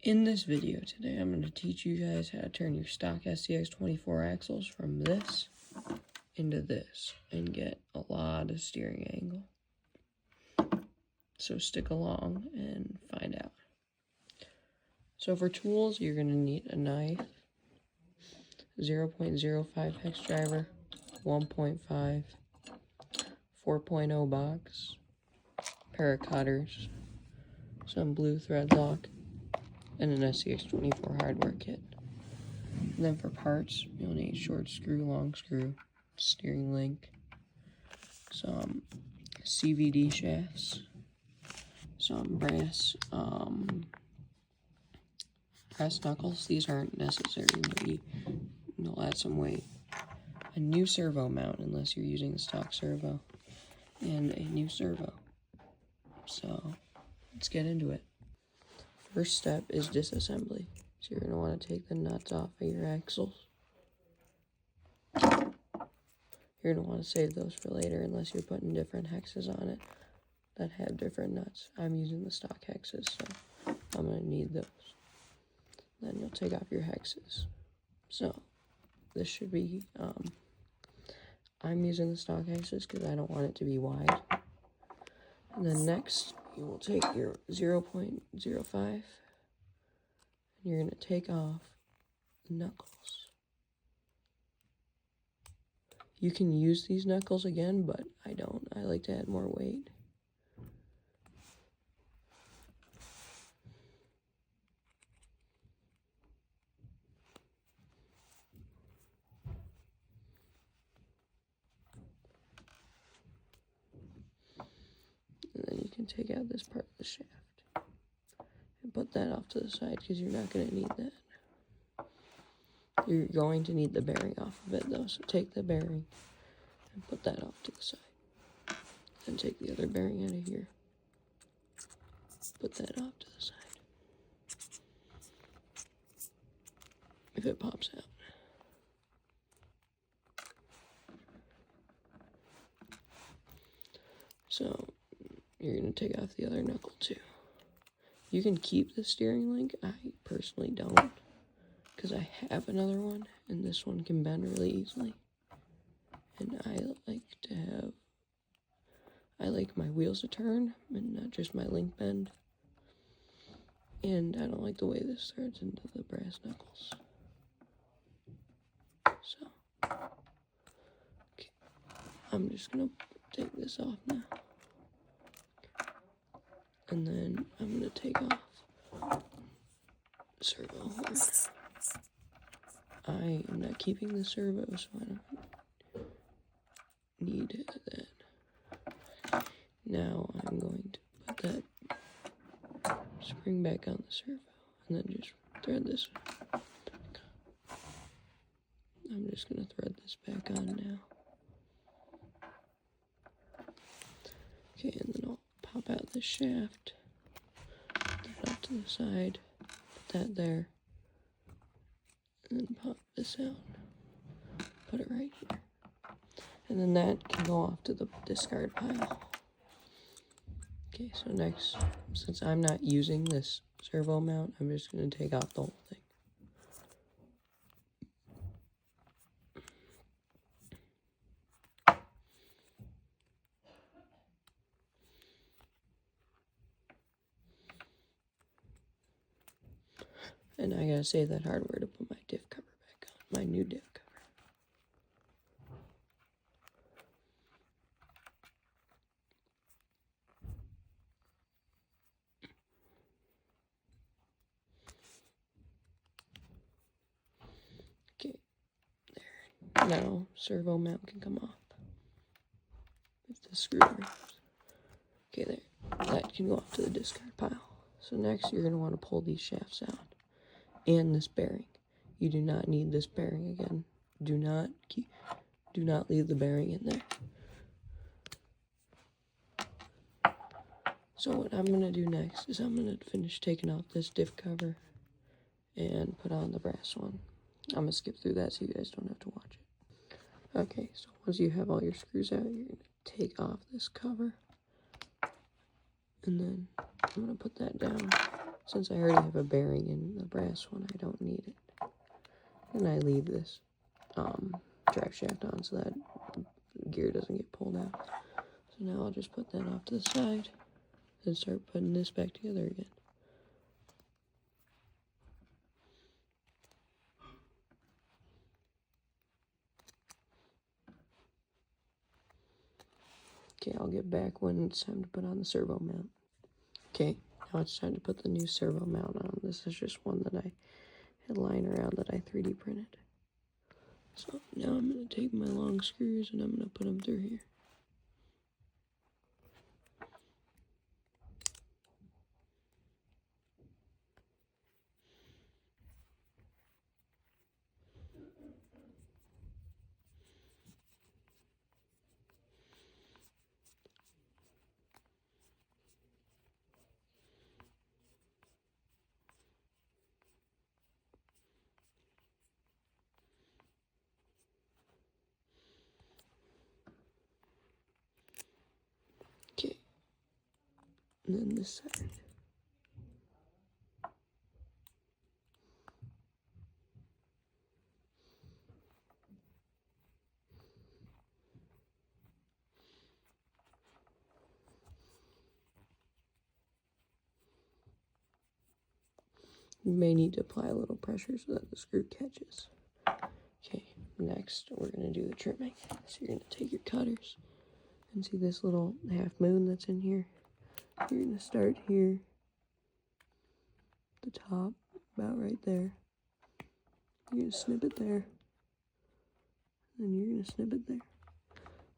In this video today, I'm going to teach you guys how to turn your stock scx24 axles from this into this and get a lot of steering angle. So stick along and find out. So for tools, you're going to need a knife, 0.05 hex driver, 1.5, 4.0 box, pair of cutters, some blue thread lock, and an scx24 hardware kit. And then for parts, you'll need short screw, long screw, steering link, some CVD shafts, some brass knuckles. These aren't necessary, maybe you'll add some weight. A new servo mount, unless you're using the stock servo, and a new servo. So let's get into it. First step is disassembly. So you're going to want to take the nuts off of your axles. You're going to want to save those for later unless you're putting different hexes on it that have different nuts. I'm using the stock hexes, so I'm going to need those. Then you'll take off your hexes. So this should be, I'm using the stock hexes because I don't want it to be wide. And then next, you will take your 0.05 and you're going to take off the knuckles. You can use these knuckles again, but I don't. I like to add more weight. And then you can take out this part of the shaft and put that off to the side because you're not going to need that. You're going to need the bearing off of it though, so take the bearing and put that off to the side. Then take the other bearing out of here, put that off to the side. If it pops out. So you're going to take off the other knuckle too. You can keep the steering link. I personally don't, because I have another one, and this one can bend really easily. And I like my wheels to turn, and not just my link bend. And I don't like the way this threads into the brass knuckles. So, okay. I'm just gonna take this off now. And then I'm gonna take off the servo horn. I am not keeping the servo, so I don't need that. Now I'm going to put that spring back on the servo, and then just thread this. I'm just gonna thread this back on now. Okay, and then I'll pop out the shaft, put that off to the side, put that there, and then pop this out, put it right here. And then that can go off to the discard pile. Okay, so next, since I'm not using this servo mount, I'm just going to take out the whole thing. And I gotta save that hardware to put my diff cover back on, my new diff cover. Okay, there. Now, servo mount can come off. With the screwdriver. Okay, there. That can go off to the discard pile. So next, you're gonna want to pull these shafts out. And this bearing. You do not need this bearing again. Do not leave the bearing in there. So what I'm going to do next is I'm going to finish taking off this diff cover and put on the brass one. I'm going to skip through that so you guys don't have to watch it. Okay, so once you have all your screws out, you're going to take off this cover. And then I'm going to put that down since I already have a bearing in the brass one, I don't need it. And I leave this drive shaft on so that gear doesn't get pulled out. So now I'll just put that off to the side and start putting this back together again. Okay, I'll get back when it's time to put on the servo mount. Okay, now it's time to put the new servo mount on. This is just one that I had lying around that I 3D printed. So now I'm going to take my long screws and I'm going to put them through here. Okay, and then this side. You may need to apply a little pressure so that the screw catches. Okay, next we're going to do the trimming. So you're going to take your cutters and see this little half moon that's in here. You're going to start here, the top, about right there. You're going to snip it there. And you're going to snip it there.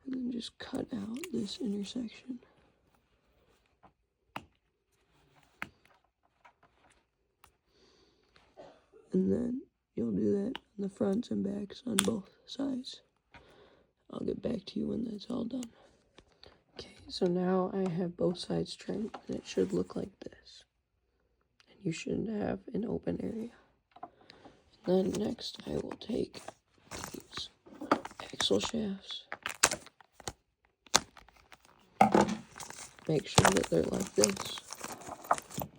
And then just cut out this intersection. And then you'll do that on the fronts and backs on both sides. I'll get back to you when that's all done. Okay, so now I have both sides trimmed, and it should look like this. And you should have an open area. And then next I will take these axle shafts. Make sure that they're like this,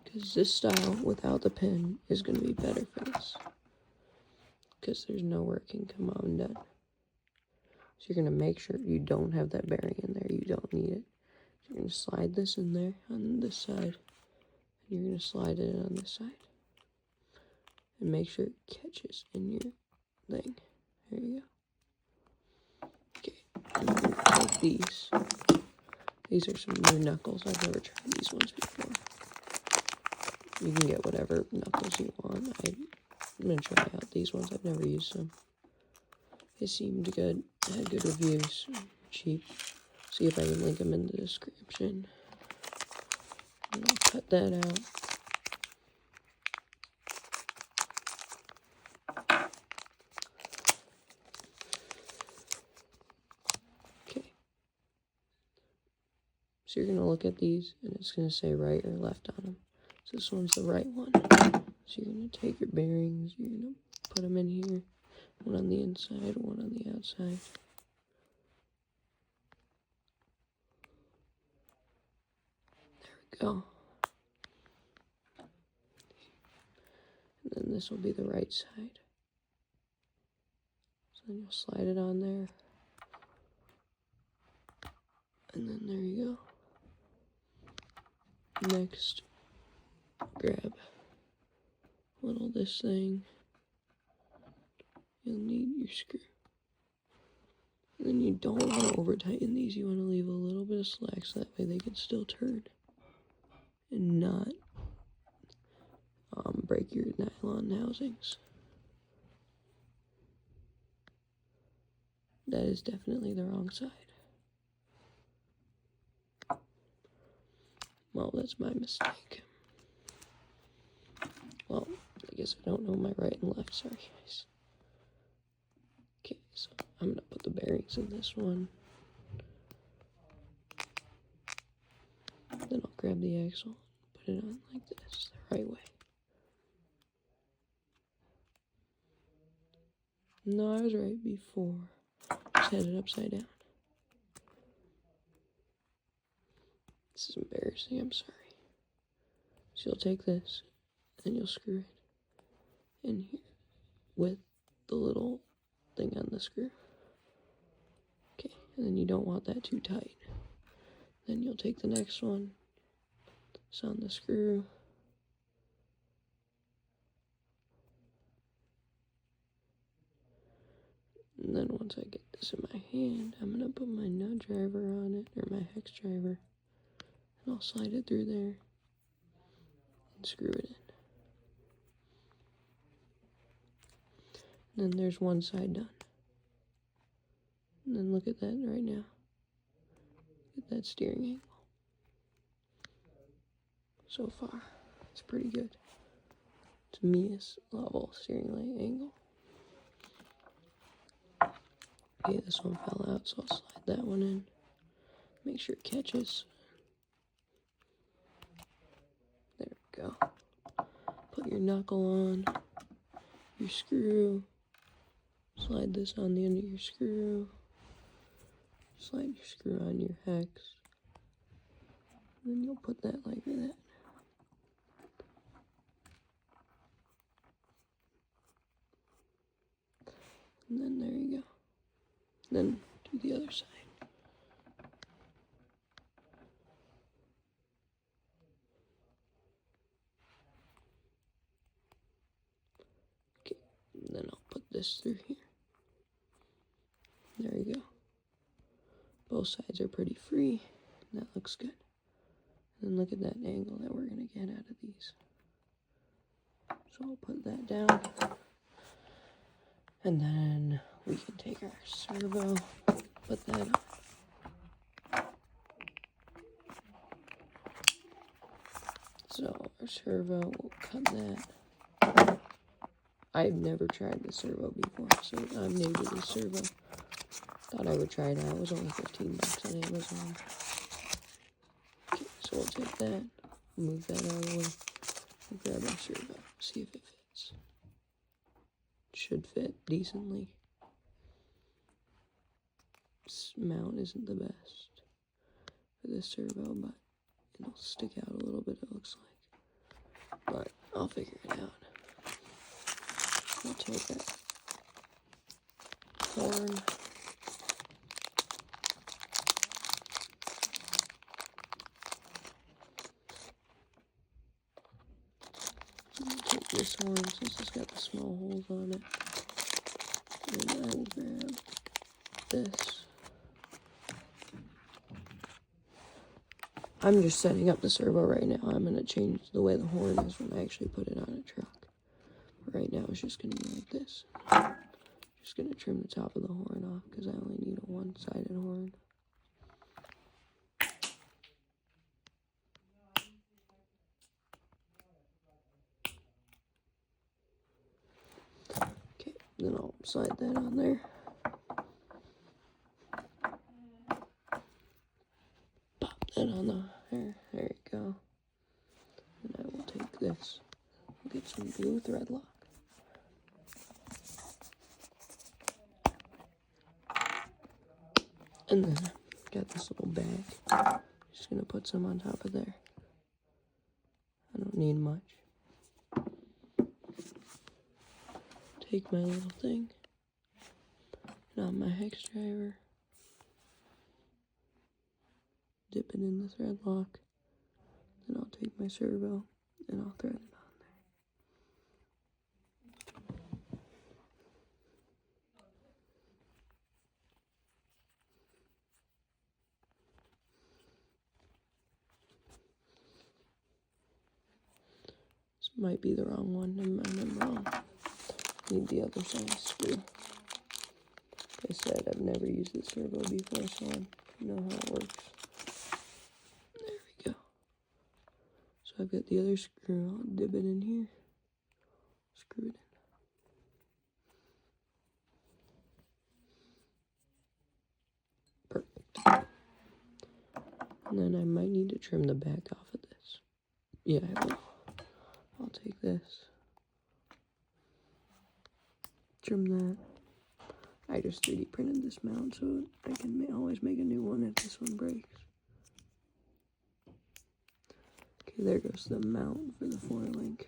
because this style without the pin is going to be better for this, because there's nowhere it can come undone. So you're going to make sure you don't have that bearing in there. You don't need it. So you're going to slide this in there on this side, and you're going to slide it in on this side, and make sure it catches in your thing. There you go. Okay, and you're going to take these. These are some new knuckles. I've never tried these ones before. You can get whatever knuckles you want. I'm going to try out these ones. I've never used them. They seemed good. Had good reviews. Cheap. See if I can link them in the description. And I'll cut that out. Okay. So you're going to look at these, and it's going to say right or left on them. So this one's the right one. So you're going to take your bearings, you're going to put them in here. One on the inside, one on the outside. There we go. And then this will be the right side. So then you'll slide it on there. And then there you go. Next, grab this thing. You'll need your screw. And then you don't want to over tighten these. You want to leave a little bit of slack so that way they can still turn and not break your nylon housings. That is definitely the wrong side. Well, that's my mistake. Well, I guess I don't know my right and left. Sorry, guys. Okay, so I'm going to put the bearings in this one. Then I'll grab the axle, put it on like this, the right way. No, I was right before. Just had it upside down. This is embarrassing, I'm sorry. So you'll take this, and you'll screw it in here with the little thing on the screw. Okay, and then you don't want that too tight. Then you'll take the next one, it's on the screw, and then once I get this in my hand, I'm going to put my nut driver on it, or my hex driver, and I'll slide it through there and screw it in. And then there's one side done. And then look at that right now. Look at that steering angle. So far, it's pretty good. To me, it's level steering light angle. Okay, this one fell out, so I'll slide that one in. Make sure it catches. There we go. Put your knuckle on, your screw. Slide this on the end of your screw. Slide your screw on your hex. And then you'll put that like that. And then there you go. Then do the other side. Okay, and then I'll put this through here. There you go. Both sides are pretty free. That looks good. And look at that angle that we're going to get out of these. So I'll put that down. And then we can take our servo, put that on. So our servo, we'll cut that. I've never tried the servo before, so I'm new to the servo. Thought I would try it out. It was only 15 bucks on Amazon. Okay, so we'll take that, move that out of the way, and grab our servo, see if it fits. It should fit decently. This mount isn't the best for this servo, but it'll stick out a little bit, it looks like. But I'll figure it out. I'll take that horn. Take this horn since it's got the small holes on it. And I will grab this. I'm just setting up the servo right now. I'm going to change the way the horn is when I actually put it on a truck. Right now it's just going to be like this. Just going to trim the top of the horn off because I only need a one-sided horn. Okay, then I'll slide that on there. Pop that on the hair. There you go. And I will take this. We'll get some blue thread lock. And then got this little bag. Just gonna put some on top of there. I don't need much. Take my little thing. And on my hex driver. Dip it in the thread lock. Then I'll take my servo and I'll thread it on there. This might be the wrong one. Never mind, I'm wrong. Need the other side screw. Like I said, I've never used this servo before, so I know how it works. There we go. So I've got the other screw. I'll dip it in here. Screw it in. Perfect. And then I might need to trim the back off of this. Yeah, I will. I'll take this. Trim that. I just 3D printed this mount so I can always make a new one if this one breaks. Okay, there goes the mount for the 4-link.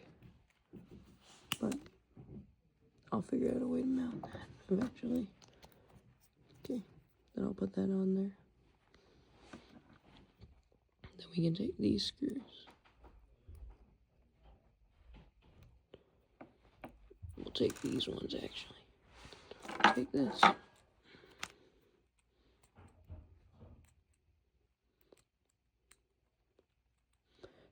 I'll figure out a way to mount that eventually. Okay, then I'll put that on there. Then we can take these screws. We'll take these ones actually. Take this.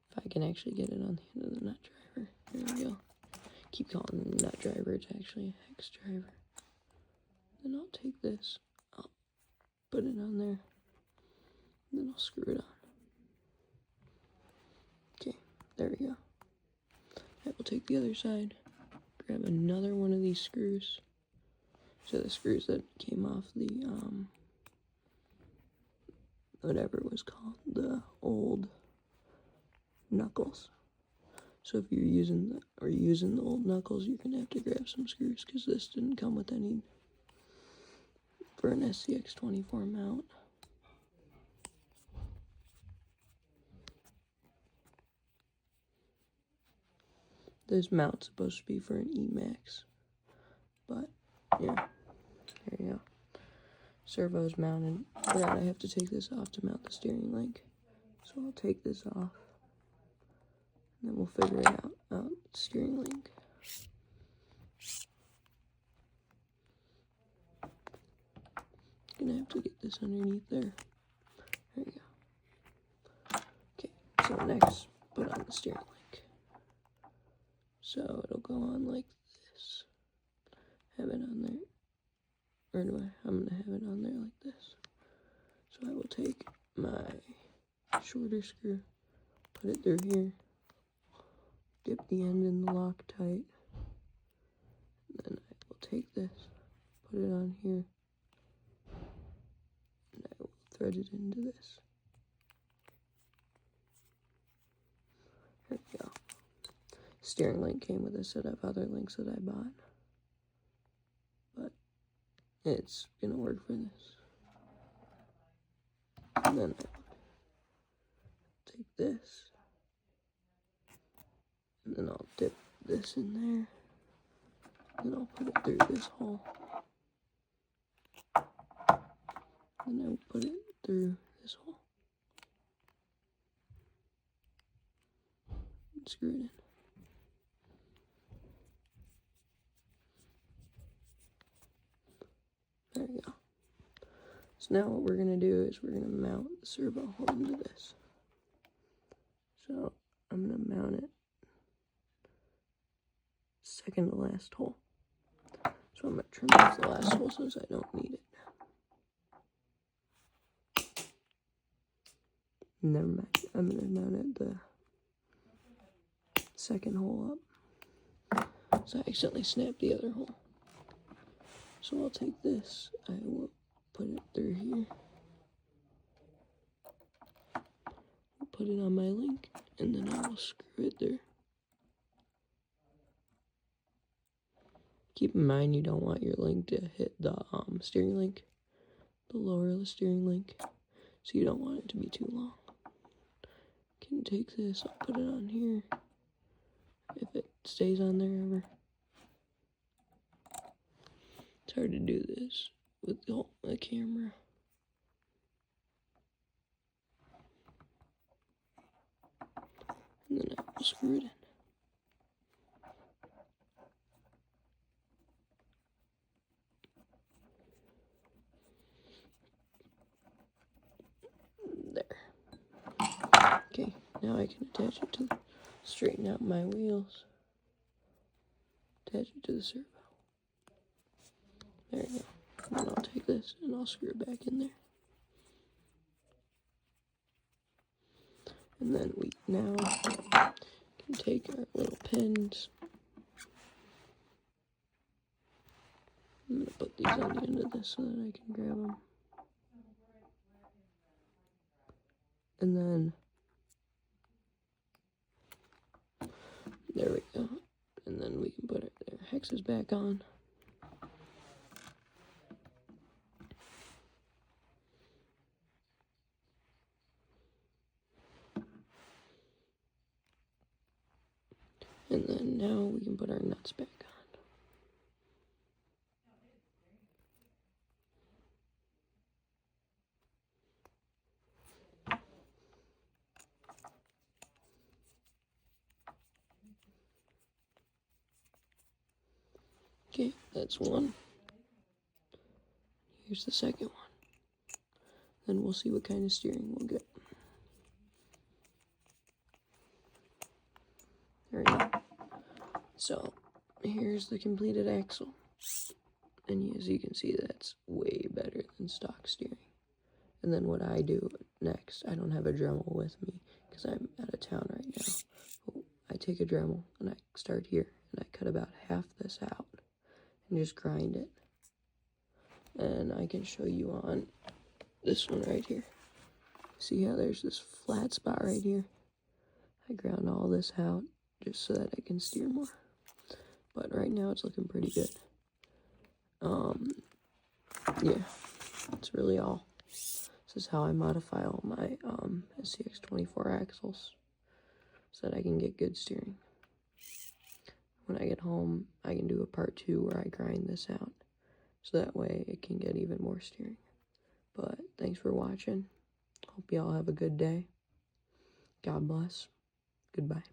If I can actually get it on the end of the nut driver. There we go. Keep calling it a nut driver, it's actually a hex driver. Then I'll take this, I'll put it on there, and then I'll screw it on. Okay, there we go. I will take the other side, grab another one of these screws. So the screws that came off the, whatever it was called, the old knuckles. So if you're using the old knuckles, you're gonna have to grab some screws because this didn't come with any for an scx24 mount. This mount's supposed to be for an Emax, but yeah, there you go. Servo's mounted. Forgot I have to take this off to mount the steering link, so I'll take this off, and then we'll figure it out. Steering link. Gonna have to get this underneath there. There you go. Okay, so next, put on the steering link. So it'll go on like this. Have it on there. Or do I'm gonna have it on there like this. So I will take my shorter screw, put it through here, dip the end in the Loctite, then I will take this, put it on here, and I will thread it into this. There we go. Steering link came with a set of other links that I bought, but it's gonna work for this. And then I take this, and then I'll dip this in there, and I'll put it through this hole. Then I'll put it through this hole. And screw it in. There we go. So now what we're going to do is we're going to mount the servo hole into this. So I'm going to mount it second to last hole. So I'm going to trim off the last hole since I don't need it. Never mind. I'm going to mount it the second hole up. So I accidentally snapped the other hole. So I'll take this. I will put it through here. I'll put it on my link, and then I will screw it through. Keep in mind you don't want your link to hit the steering link, the lower of the steering link, so you don't want it to be too long. Can take this, I'll put it on here, if it stays on there ever. It's hard to do this with the camera. And then I will screw it in. There. Okay, now I can attach it to straighten out my wheels. Attach it to the servo. There you go. And then I'll take this and I'll screw it back in there. And then we now can take our little pins. I'm going to put these on the end of this so that I can grab them. And then, there we go. And then we can put our hexes back on. And then now we can put our nuts back on. Okay, that's one. Here's the second one. Then we'll see what kind of steering we'll get. There we go. So, here's the completed axle. And as you can see, that's way better than stock steering. And then what I do next, I don't have a Dremel with me because I'm out of town right now. But I take a Dremel and I start here and I cut about half this out and just grind it. And I can show you on this one right here. See how there's this flat spot right here? I ground all this out just so that I can steer more. But right now it's looking pretty good. Yeah, that's really all. This is how I modify all my scx24 axles so that I can get good steering. When I get home, I can do a part 2 where I grind this out so that way it can get even more steering. But thanks for watching. Hope you all have a good day. God bless. Goodbye.